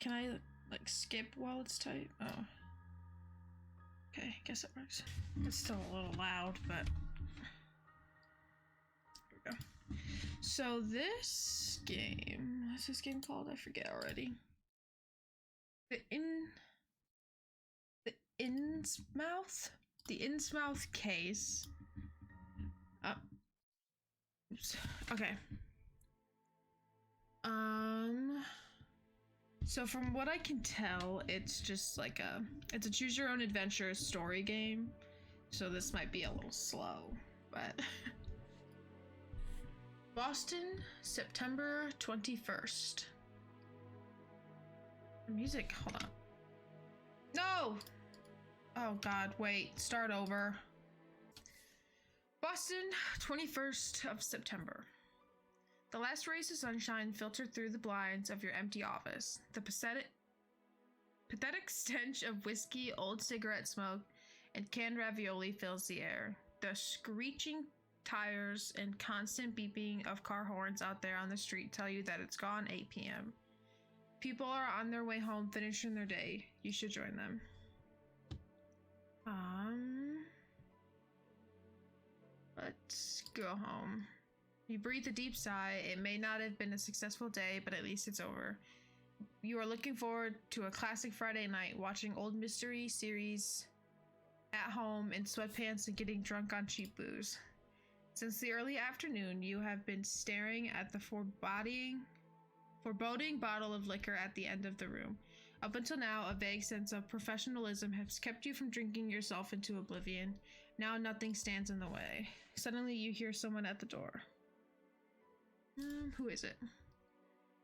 Can I like skip while it's tight? Oh. Okay, guess it works. It's still a little loud, but there we go. So this game, what's this game called? I forget already. The Innsmouth Case. Oops. Okay. So from what I can tell, it's just like it's a choose your own adventure story game. So this might be a little slow, but Boston, September 21st. Music, hold on. No! Oh God, wait, start over. Boston, 21st of September. The last rays of sunshine filtered through the blinds of your empty office. The pathetic stench of whiskey, old cigarette smoke, and canned ravioli fills the air. The screeching tires and constant beeping of car horns out there on the street tell you that it's gone 8 p.m. People are on their way home finishing their day. You should join them. Let's go home. You breathe a deep sigh. It may not have been a successful day, but at least it's over. You are looking forward to a classic Friday night, watching old mystery series at home in sweatpants and getting drunk on cheap booze. Since the early afternoon, you have been staring at the foreboding bottle of liquor at the end of the room. Up until now, a vague sense of professionalism has kept you from drinking yourself into oblivion. Now nothing stands in the way. Suddenly you hear someone at the door. Who is it?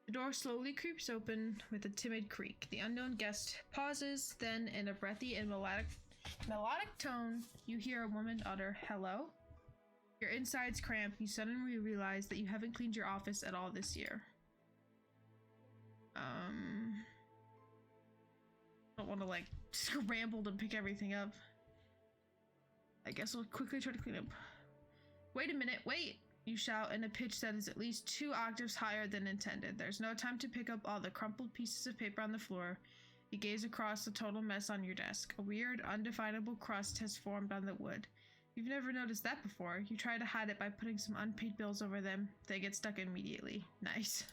The door slowly creeps open with a timid creak. The unknown guest pauses, then in a breathy and melodic tone, you hear a woman utter, "Hello?" Your insides cramp. You suddenly realize that you haven't cleaned your office at all this year. I don't want to like scramble to pick everything up. I guess I'll quickly try to clean up. Wait a minute, wait! You shout in a pitch that is at least 2 octaves higher than intended. There's no time to pick up all the crumpled pieces of paper on the floor. You gaze across the total mess on your desk. A weird, undefinable crust has formed on the wood. You've never noticed that before. You try to hide it by putting some unpaid bills over them. They get stuck immediately. Nice.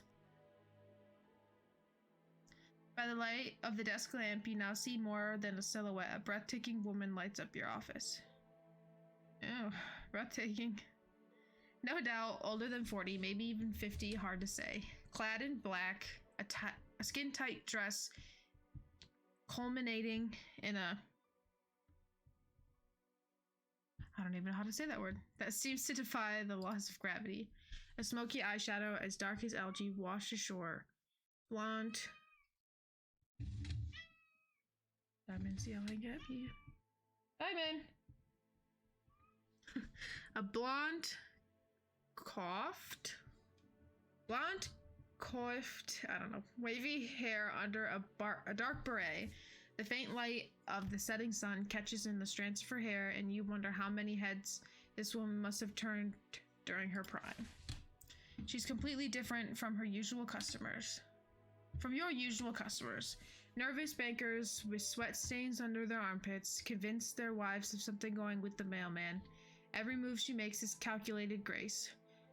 By the light of the desk lamp, you now see more than a silhouette. A breathtaking woman lights up your office. Oh, breathtaking. No doubt, older than 40, maybe even 50, hard to say. Clad in black, a skin-tight dress culminating in a... I don't even know how to say that word. That seems to defy the laws of gravity. A smoky eyeshadow as dark as algae washed ashore. Blonde... Diamond, see how I get you. Diamond! A blonde coiffed, I don't know, wavy hair under a dark beret. The faint light of the setting sun catches in the strands of her hair, and you wonder how many heads this woman must have turned during her prime. She's completely different from your usual customers. Nervous bankers with sweat stains under their armpits, convinced their wives of something going with the mailman. Every move she makes is calculated grace.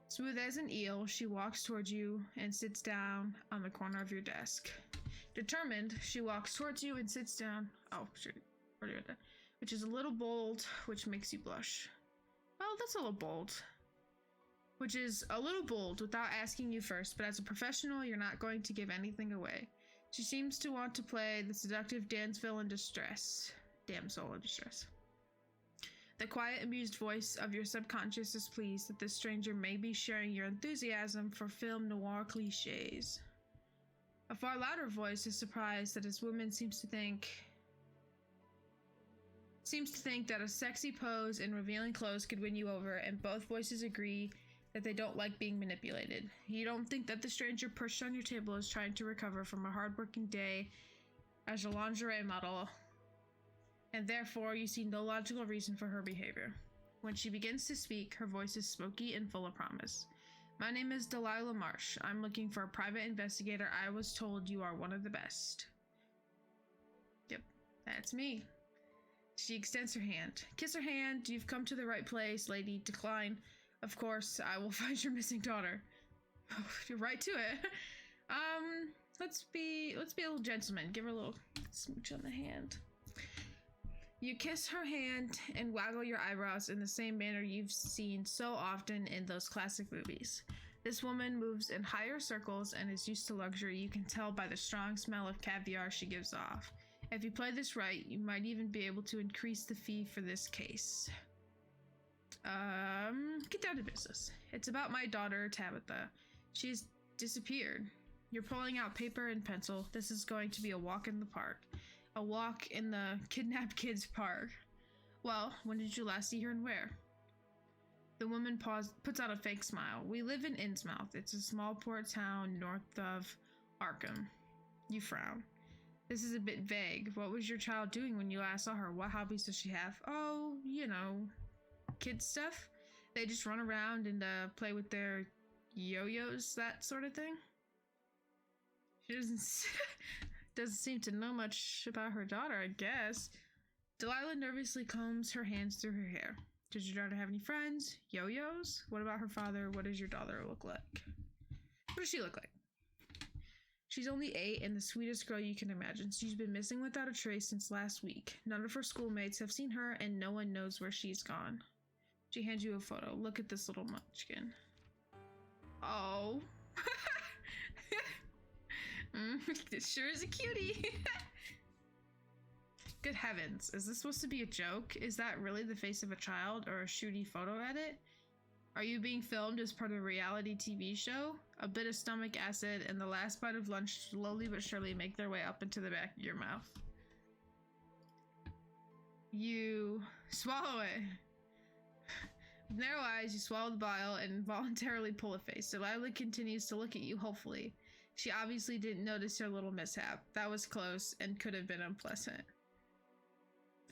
Smooth as an eel, she walks towards you and sits down on the corner of your desk. Determined, she walks towards you and sits down. Oh, shoot. Which is a little bold, which makes you blush. Well, that's a little bold. Which is a little bold without asking you first, but as a professional, you're not going to give anything away. She seems to want to play the seductive damsel in distress. The quiet, amused voice of your subconscious is pleased that this stranger may be sharing your enthusiasm for film noir cliches. A far louder voice is surprised that this woman seems to think that a sexy pose in revealing clothes could win you over, and both voices agree that they don't like being manipulated. You don't think that the stranger perched on your table is trying to recover from a hard-working day as a lingerie model, and therefore you see no logical reason for her behavior. When she begins to speak, her voice is smoky and full of promise. My name is Delilah Marsh. I'm looking for a private investigator. I was told you are one of the best. Yep, that's me. She extends her hand. Kiss her hand. You've come to the right place, lady. Decline. Of course, I will find your missing daughter. Oh, you're right to it. Let's be a little gentleman. Give her a little smooch on the hand. You kiss her hand and waggle your eyebrows in the same manner you've seen so often in those classic movies. This woman moves in higher circles and is used to luxury. You can tell by the strong smell of caviar she gives off. If you play this right, you might even be able to increase the fee for this case. Get down to business. It's about my daughter, Tabitha. She's disappeared. You're pulling out paper and pencil. This is going to be a walk in the park. A walk in the kidnapped kids park. Well, when did you last see her and where? The woman puts out a fake smile. We live in Innsmouth. It's a small port town north of Arkham. You frown. This is a bit vague. What was your child doing when you last saw her? What hobbies does she have? Oh, you know, kid stuff. They just run around and play with their yo-yos, that sort of thing. She doesn't seem to know much about her daughter, I guess. Delilah nervously combs her hands through her hair. Does your daughter have any friends? Yo-yos? What about her father? What does your daughter look like? What does she look like? She's only 8 and the sweetest girl you can imagine. She's been missing without a trace since last week. None of her schoolmates have seen her and no one knows where she's gone. She hands you a photo. Look at this little munchkin. Oh. This sure is a cutie. Good heavens, is this supposed to be a joke? Is that really the face of a child or a shooty photo edit? Are you being filmed as part of a reality TV show? A bit of stomach acid and the last bite of lunch slowly but surely make their way up into the back of your mouth. You swallow it. With narrow eyes, you swallow the bile and involuntarily pull a face. Delilah continues to look at you hopefully. She obviously didn't notice your little mishap. That was close and could have been unpleasant.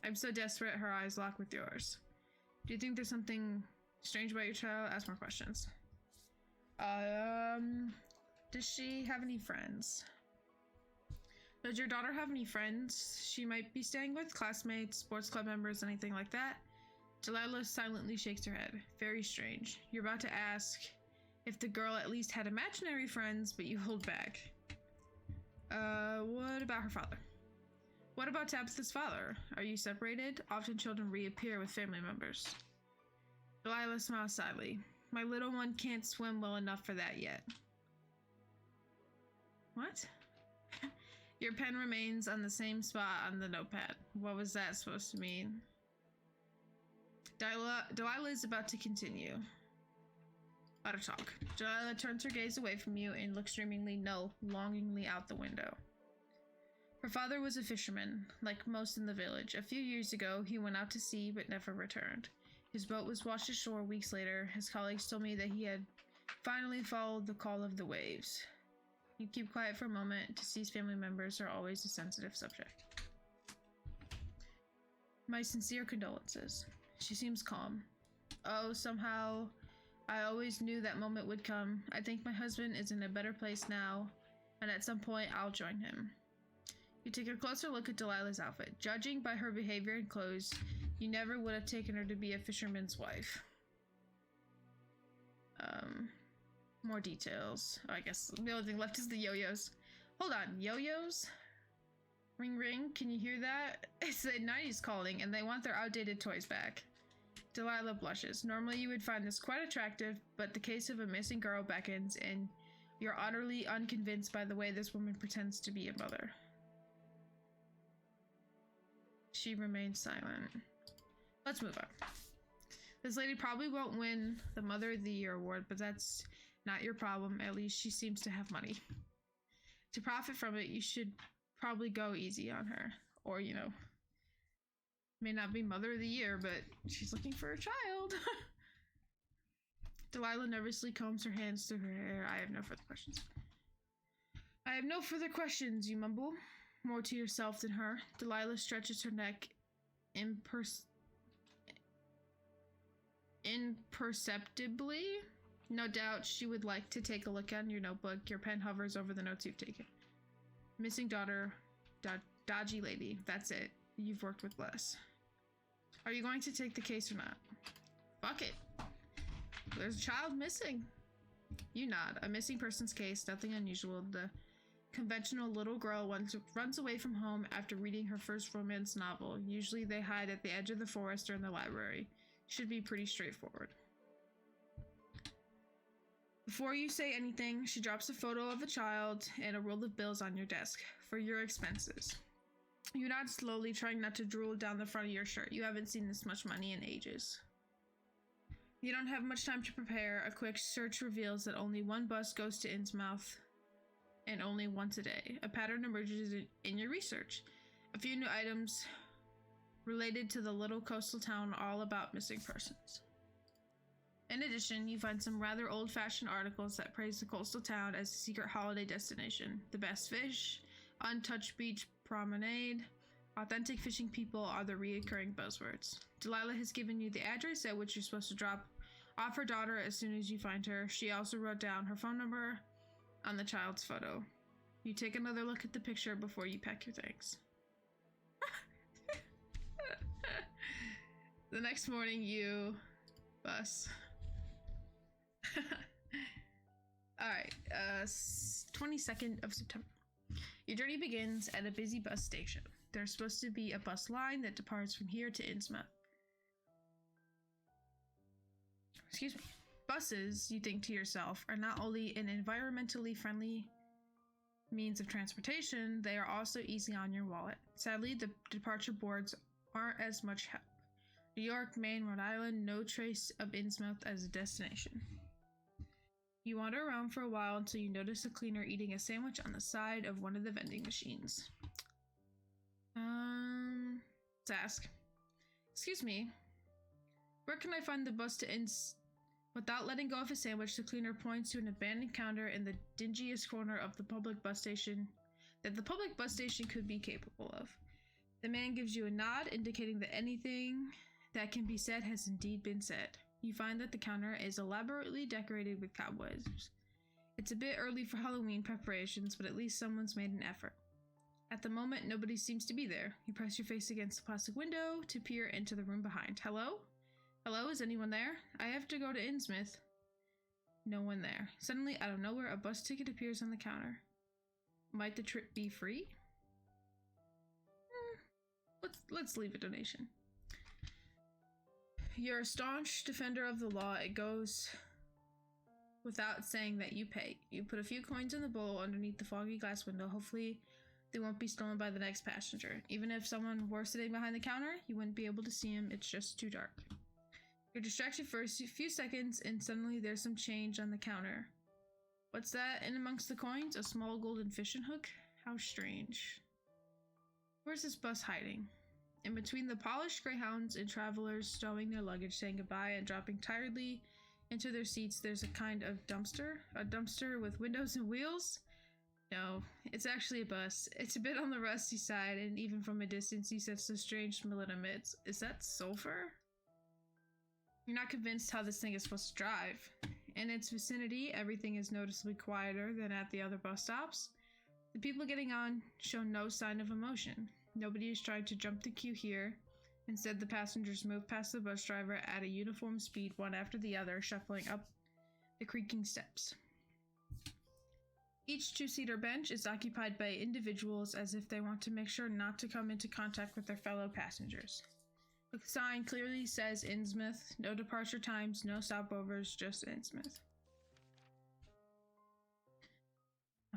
I'm so desperate, her eyes lock with yours. Do you think there's something strange about your child? Ask more questions. Does she have any friends? Does your daughter have any friends she might be staying with? Classmates, sports club members, anything like that? Delilah silently shakes her head. Very strange. You're about to ask if the girl at least had imaginary friends, but you hold back. What about her father? What about Tabitha's father? Are you separated? Often children reappear with family members. Delilah smiles sadly. My little one can't swim well enough for that yet. What? Your pen remains on the same spot on the notepad. What was that supposed to mean? Delilah is about to continue. Let her talk. Delilah turns her gaze away from you and looks longingly out the window. Her father was a fisherman, like most in the village. A few years ago, he went out to sea but never returned. His boat was washed ashore weeks later. His colleagues told me that he had finally followed the call of the waves. You keep quiet for a moment. Deceased family members are always a sensitive subject. My sincere condolences. She seems calm. Oh, somehow, I always knew that moment would come. I think my husband is in a better place now, and at some point I'll join him. You take a closer look at Delilah's outfit. Judging by her behavior and clothes, you never would have taken her to be a fisherman's wife. More details. I guess the only thing left is the yo-yos. Hold on, yo-yos? Ring ring, can you hear that? It's the 90s calling and they want their outdated toys back. Delilah blushes. Normally you would find this quite attractive, but the case of a missing girl beckons and you're utterly unconvinced by the way this woman pretends to be a mother. She remains silent. Let's move on. This lady probably won't win the Mother of the Year award, but that's not your problem. At least she seems to have money. To profit from it, you should probably go easy on her. Or, you know, may not be Mother of the Year, but she's looking for a child. Delilah nervously combs her hands through her hair. I have no further questions. I have no further questions, you mumble. More to yourself than her. Delilah stretches her neck imperceptibly. No doubt she would like to take a look at your notebook. Your pen hovers over the notes you've taken. Missing daughter, dodgy lady. That's it. You've worked with less. Are you going to take the case or not? Fuck it. There's a child missing. You nod. A missing persons case, nothing unusual. The conventional little girl runs away from home after reading her first romance novel. Usually they hide at the edge of the forest or in the library. Should be pretty straightforward. Before you say anything, she drops a photo of a child and a roll of bills on your desk for your expenses. You nod slowly, trying not to drool down the front of your shirt. You haven't seen this much money in ages. You don't have much time to prepare. A quick search reveals that only one bus goes to Innsmouth, and only once a day. A pattern emerges in your research. A few new items related to the little coastal town, all about missing persons. In addition, you find some rather old-fashioned articles that praise the coastal town as a secret holiday destination. The best fish, untouched beach promenade, authentic fishing people are the reoccurring buzzwords. Delilah has given you the address at which you're supposed to drop off her daughter as soon as you find her. She also wrote down her phone number on the child's photo. You take another look at the picture before you pack your things. The next morning, you bus. Alright, 22nd of September. Your journey begins at a busy bus station. There's supposed to be a bus line that departs from here to Innsmouth. Excuse me. Buses, you think to yourself, are not only an environmentally friendly means of transportation, they are also easy on your wallet. Sadly, the departure boards aren't as much help. New York, Maine, Rhode Island, no trace of Innsmouth as a destination. You wander around for a while until you notice a cleaner eating a sandwich on the side of one of the vending machines. Let's ask. Excuse me, where can I find the bus to Without letting go of his sandwich, the cleaner points to an abandoned counter in the dingiest corner of the public bus station that the public bus station could be capable of. The man gives you a nod, indicating that anything that can be said has indeed been said. You find that the counter is elaborately decorated with cobwebs. It's a bit early for Halloween preparations, but at least someone's made an effort. At the moment, nobody seems to be there. You press your face against the plastic window to peer into the room behind. Hello? Hello, is anyone there? I have to go to Innsmouth. No one there. Suddenly, out of nowhere, a bus ticket appears on the counter. Might the trip be free? Let's leave a donation. You're a staunch defender of the law. It goes without saying that you pay. You put a few coins in the bowl underneath the foggy glass window. Hopefully, they won't be stolen by the next passenger. Even if someone were sitting behind the counter, you wouldn't be able to see him. It's just too dark. You're distracted for a few seconds, and suddenly there's some change on the counter. What's that in amongst the coins? A small golden fishing hook? How strange. Where's this bus hiding? In between the polished greyhounds and travelers stowing their luggage, saying goodbye and dropping tiredly into their seats, there's a kind of dumpster. A dumpster with windows and wheels? No, it's actually a bus. It's a bit on the rusty side, and even from a distance you sense the strange smell it emits. Is that sulfur? You're not convinced how this thing is supposed to drive. In its vicinity, everything is noticeably quieter than at the other bus stops. The people getting on show no sign of emotion. Nobody is trying to jump the queue here. Instead, the passengers move past the bus driver at a uniform speed, one after the other, shuffling up the creaking steps. Each two-seater bench is occupied by individuals as if they want to make sure not to come into contact with their fellow passengers. The sign clearly says Innsmouth. No departure times, no stopovers, just Innsmouth.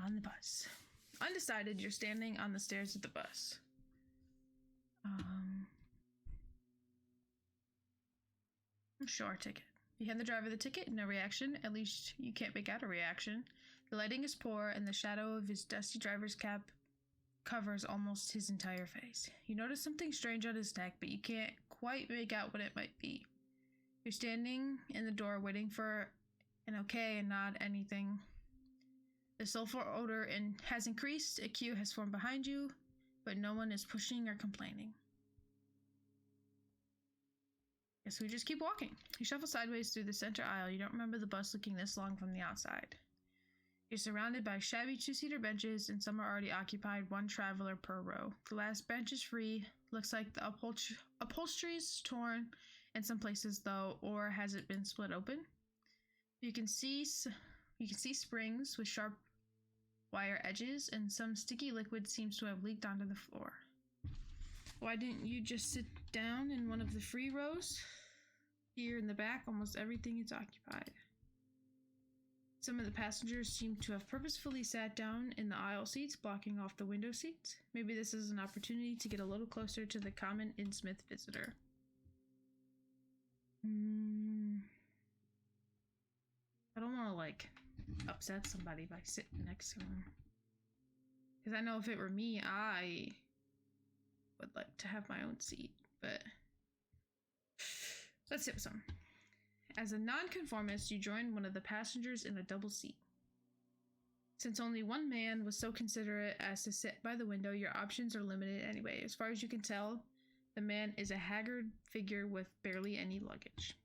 On the bus. Undecided, you're standing on the stairs of the bus. Show our ticket. You hand the driver the ticket, no reaction. At least you can't make out a reaction. The lighting is poor, and the shadow of his dusty driver's cap covers almost his entire face. You notice something strange on his neck, but you can't quite make out what it might be. You're standing in the door waiting for an okay and not anything. The sulfur odor has increased. A queue has formed behind you, but no one is pushing or complaining. Guess we just keep walking. You shuffle sideways through the center aisle. You don't remember the bus looking this long from the outside. You're surrounded by shabby two-seater benches, and some are already occupied, one traveler per row. The last bench is free. Looks like the upholstery's torn in some places, though, or has it been split open? You can see springs with sharp wire edges, and some sticky liquid seems to have leaked onto the floor. Why didn't you just sit down in one of the free rows? Here in the back, almost everything is occupied. Some of the passengers seem to have purposefully sat down in the aisle seats, blocking off the window seats. Maybe this is an opportunity to get a little closer to the common Innsmouth visitor. I don't want to, like, upset somebody by sitting next to him. Because I know if it were me, I would like to have my own seat, but let's sit with some. As a nonconformist, you joined one of the passengers in a double seat. Since only one man was so considerate as to sit by the window, your options are limited anyway. As far as you can tell, the man is a haggard figure with barely any luggage.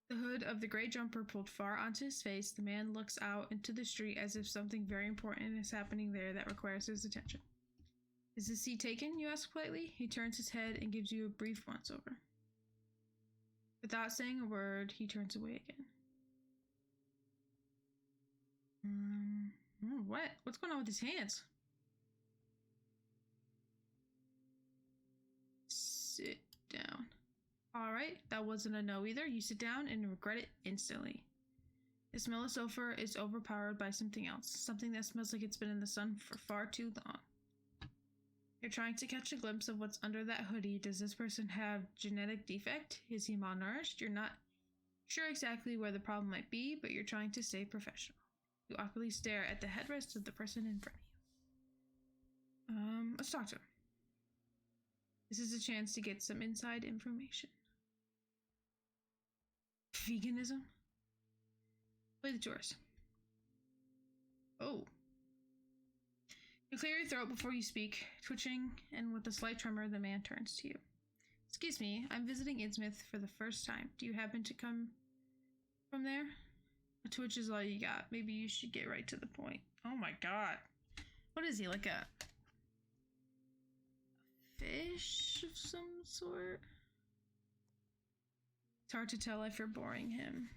The hood of the gray jumper pulled far onto his face, the man looks out into the street as if something very important is happening there that requires his attention. Is the seat taken? You ask politely. He turns his head and gives you a brief once-over. Without saying a word, he turns away again. What? What's going on with his hands? Sit down. Alright, that wasn't a no either. You sit down and regret it instantly. The smell of sulfur is overpowered by something else. Something that smells like it's been in the sun for far too long. You're trying to catch a glimpse of what's under that hoodie. Does this person have genetic defect? Is he malnourished? You're not sure exactly where the problem might be, but you're trying to stay professional. You awkwardly stare at the headrest of the person in front of you. Let's talk to him. This is a chance to get some inside information. Veganism? Play the tourist. Oh. You clear your throat before you speak, twitching, and with a slight tremor, the man turns to you. Excuse me, I'm visiting Innsmouth for the first time. Do you happen to come from there? A twitch is all you got. Maybe you should get right to the point. Oh my god. What is he, like a fish of some sort? It's hard to tell if you're boring him.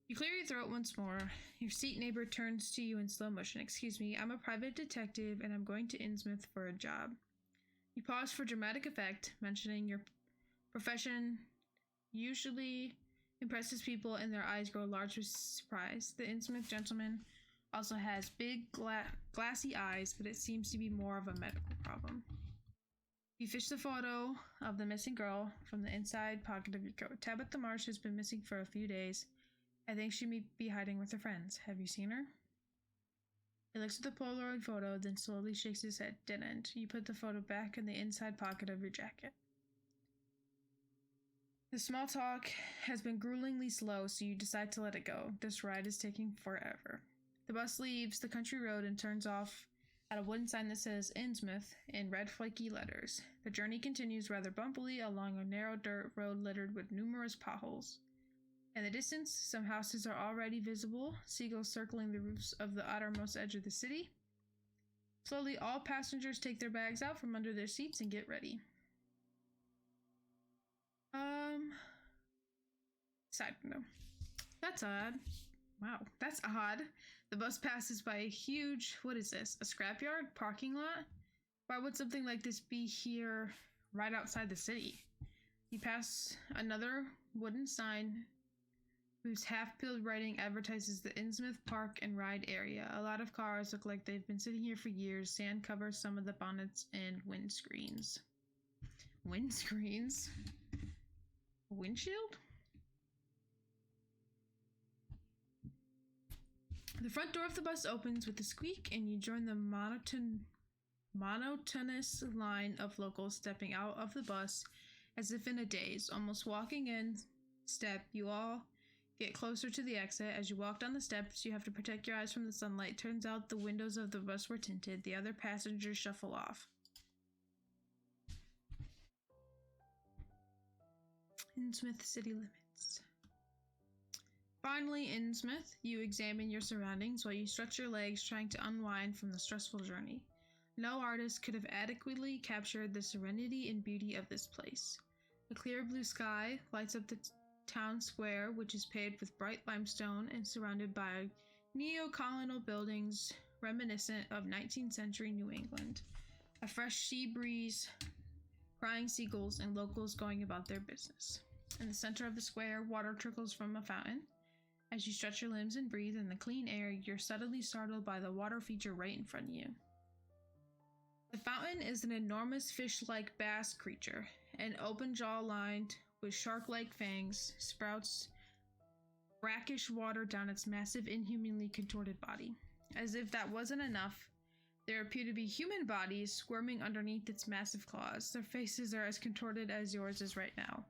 You clear your throat once more. Your seat neighbor turns to you in slow motion. Excuse me, I'm a private detective and I'm going to Innsmouth for a job. You pause for dramatic effect, mentioning your profession usually impresses people and their eyes grow large with surprise. The Innsmouth gentleman also has big glassy eyes, but it seems to be more of a medical problem. You fish the photo of the missing girl from the inside pocket of your coat. Tabitha Marsh has been missing for a few days. I think she may be hiding with her friends. Have you seen her? He looks at the Polaroid photo, then slowly shakes his head. Didn't. You put the photo back in the inside pocket of your jacket. The small talk has been gruelingly slow, so you decide to let it go. This ride is taking forever. The bus leaves the country road and turns off at a wooden sign that says Innsmouth in red flaky letters. The journey continues rather bumpily along a narrow dirt road littered with numerous potholes. In the distance, some houses are already visible, seagulls circling the roofs of the outermost edge of the city. Slowly, all passengers take their bags out from under their seats and get ready. Side window. That's odd. Wow, that's odd. The bus passes by a huge, what is this, a scrapyard? Parking lot? Why would something like this be here right outside the city? You pass another wooden sign whose half-peeled writing advertises the Innsmouth Park and Ride area. A lot of cars look like they've been sitting here for years. Sand covers some of the bonnets and windscreens. Windscreens? A windshield? The front door of the bus opens with a squeak, and you join the monotonous line of locals stepping out of the bus as if in a daze, almost walking in step. You all Get closer to the exit. As you walk down the steps, you have to protect your eyes from the sunlight. Turns out the windows of the bus were tinted. The other passengers shuffle off. Innsmouth city limits. Finally, Innsmouth, you examine your surroundings while you stretch your legs, trying to unwind from the stressful journey. No artist could have adequately captured the serenity and beauty of this place. A clear blue sky lights up the town square, which is paved with bright limestone and surrounded by neo-colonial buildings reminiscent of 19th century New England. A fresh sea breeze, crying seagulls, and locals going about their business. In the center of the square, water trickles from a fountain. As you stretch your limbs and breathe in the clean air, you're suddenly startled by the water feature right in front of you. The fountain is an enormous fish-like bass creature. An open jaw lined with shark-like fangs sprouts brackish water down its massive, inhumanly contorted body. As if that wasn't enough, there appear to be human bodies squirming underneath its massive claws. Their faces are as contorted as yours is right now.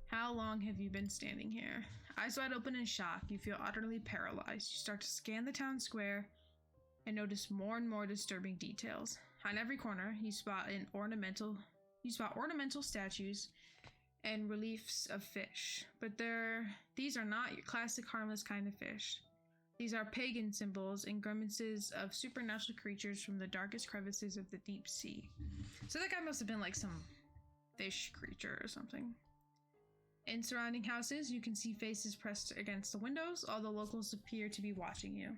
How long have you been standing here? Eyes wide open in shock, you feel utterly paralyzed. You start to scan the town square and notice more and more disturbing details. On every corner, you spot ornamental statues and reliefs of fish. But these are not your classic harmless kind of fish. These are pagan symbols and grimaces of supernatural creatures from the darkest crevices of the deep sea. So that guy must have been like some fish creature or something. In surrounding houses, you can see faces pressed against the windows. All the locals appear to be watching you.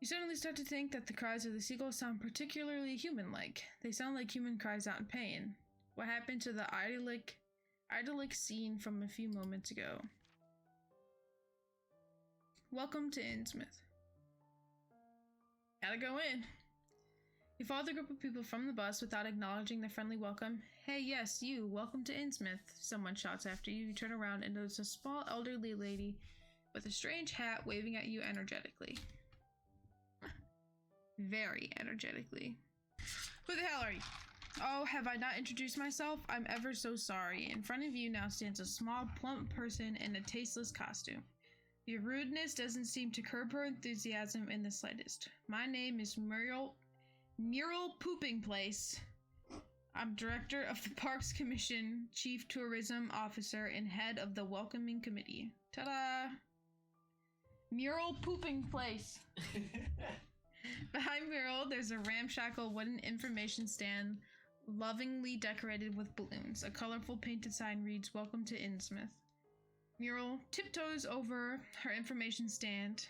You suddenly start to think that the cries of the seagulls sound particularly human-like. They sound like human cries out in pain. What happened to the idyllic scene from a few moments ago? Welcome to Innsmouth. Gotta go in. You follow the group of people from the bus without acknowledging their friendly welcome. Hey, yes, you. Welcome to Innsmouth, someone shouts after you. You turn around and notice a small elderly lady with a strange hat waving at you energetically. Very energetically. Who the hell are you? Oh, have I not introduced myself? I'm ever so sorry. In front of you now stands a small, plump person in a tasteless costume. Your rudeness doesn't seem to curb her enthusiasm in the slightest. My name is Mural Pooping Place. I'm director of the Parks Commission, chief tourism officer, and head of the welcoming committee. Ta-da! Mural Pooping Place. Behind Mural, there's a ramshackle wooden information stand lovingly decorated with balloons. A colorful painted sign reads, "Welcome to Innsmouth." Mural tiptoes over to her information stand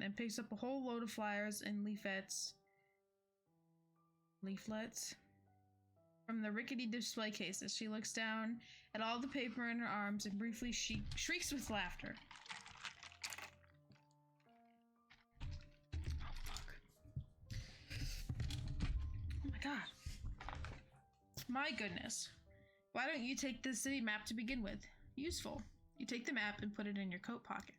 and picks up a whole load of flyers and leaflets from the rickety display cases. She looks down at all the paper in her arms and briefly shrieks with laughter. Oh, fuck. Oh my god. My goodness. Why don't you take the city map to begin with? Useful. You take the map and put it in your coat pocket.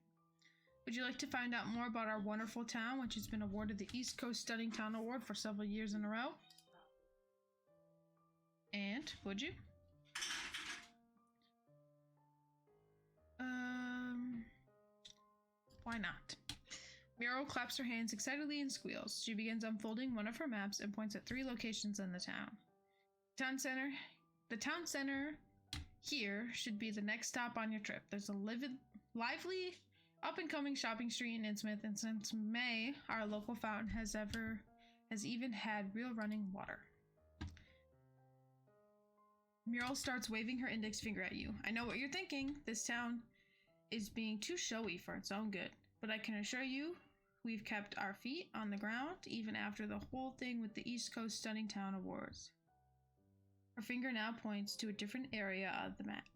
Would you like to find out more about our wonderful town, which has been awarded the East Coast Stunning Town Award for several years in a row? And, would you? Why not? Mural claps her hands excitedly and squeals. She begins unfolding one of her maps and points at 3 locations in the town. The town center here should be the next stop on your trip. There's a lively, up-and-coming shopping street in Innsmouth, and since May, our local fountain has even had real running water. Mural starts waving her index finger at you. I know what you're thinking. This town is being too showy for its own good, but I can assure you we've kept our feet on the ground even after the whole thing with the East Coast Stunning Town Awards. Her finger now points to a different area of the map.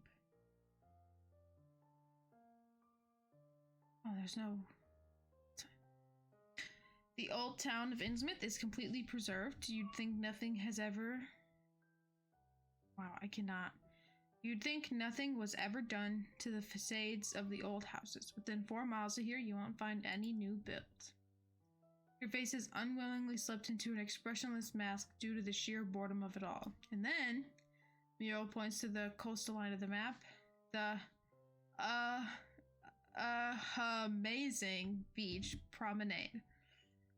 Oh, there's no... The old town of Innsmouth is completely preserved. You'd think nothing has ever... Wow, I cannot. You'd think nothing was ever done to the facades of the old houses. Within 4 miles of here, you won't find any new builds. Your face is unwillingly slipped into an expressionless mask due to the sheer boredom of it all. And then, Muriel points to the coastal line of the map. The, uh, amazing beach promenade.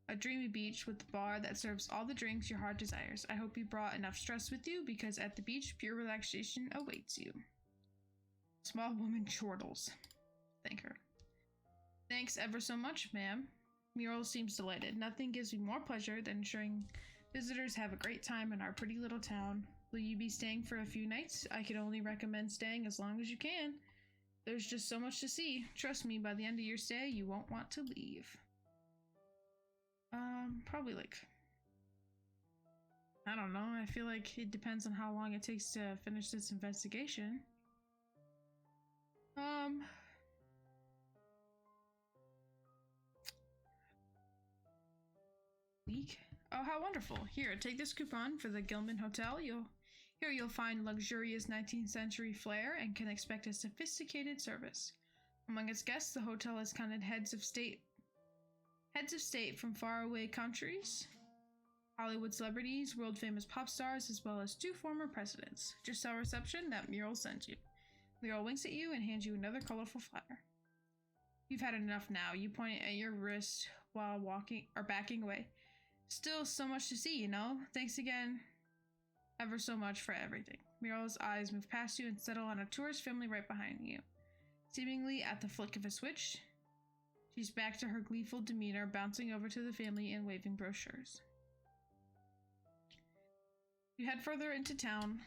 A dreamy beach with a bar that serves all the drinks your heart desires. I hope you brought enough stress with you because at the beach, pure relaxation awaits you. Small woman chortles. Thank her. Thanks ever so much, ma'am. Muriel seems delighted. Nothing gives me more pleasure than ensuring visitors have a great time in our pretty little town. Will you be staying for a few nights? I can only recommend staying as long as you can. There's just so much to see. Trust me, by the end of your stay, you won't want to leave. Probably like, I don't know. I feel like it depends on how long it takes to finish this investigation. Week? Oh, how wonderful. Here, take this coupon for the Gilman Hotel. Here you'll find luxurious 19th century flair and can expect a sophisticated service. Among its guests, the hotel has counted heads of state from faraway countries, Hollywood celebrities, world-famous pop stars, as well as 2 former presidents. Just tell reception that Muriel sent you. Muriel winks at you and hands you another colorful flyer. You've had enough now. You point at your wrist while backing away. Still so much to see, you know? Thanks again ever so much for everything. Muriel's eyes move past you and settle on a tourist family right behind you. Seemingly at the flick of a switch, she's back to her gleeful demeanor, bouncing over to the family and waving brochures. You head further into town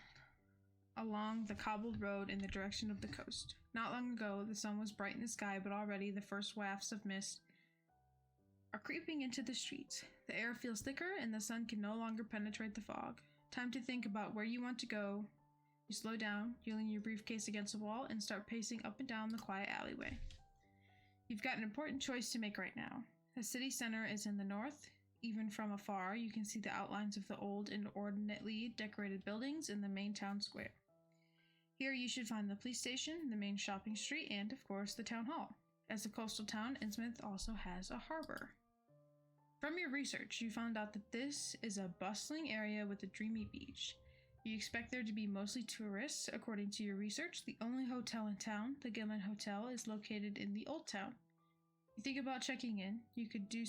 along the cobbled road in the direction of the coast. Not long ago, the sun was bright in the sky, but already the first wafts of mist are creeping into the streets. The air feels thicker and the sun can no longer penetrate the fog. Time to think about where you want to go. You slow down, leaning your briefcase against the wall, and start pacing up and down the quiet alleyway. You've got an important choice to make right now. The city center is in the north. Even from afar, you can see the outlines of the old and ornately decorated buildings in the main town square. Here you should find the police station, the main shopping street, and, of course, the town hall. As a coastal town, Innsmouth also has a harbor. From your research, you found out that this is a bustling area with a dreamy beach. You expect there to be mostly tourists. According to your research, the only hotel in town, the Gilman Hotel, is located in the Old Town. You think about checking in. You could do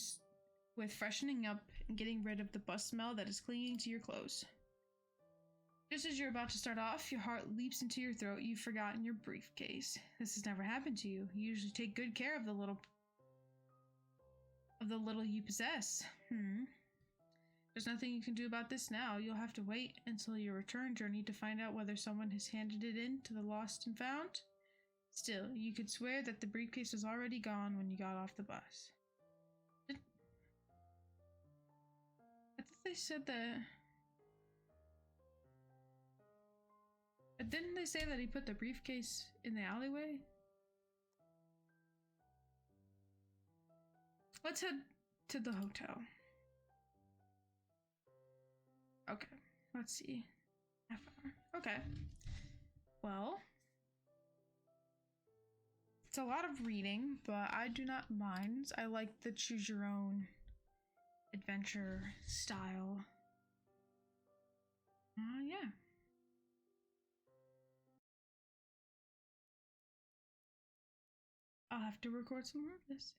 with freshening up and getting rid of the bus smell that is clinging to your clothes. Just as you're about to start off, your heart leaps into your throat. You've forgotten your briefcase. This has never happened to you. You usually take good care of the little you possess. There's nothing you can do about this now. You'll have to wait until your return journey to find out whether someone has handed it in to the lost and found. Still, you could swear that the briefcase was already gone when you got off the bus. I thought they said that... Didn't they say that he put the briefcase in the alleyway? Let's head to the hotel. Okay, let's see. Half hour. Okay. Well, it's a lot of reading, but I do not mind. I like the choose your own adventure style. Yeah. I'll have to record some more of this.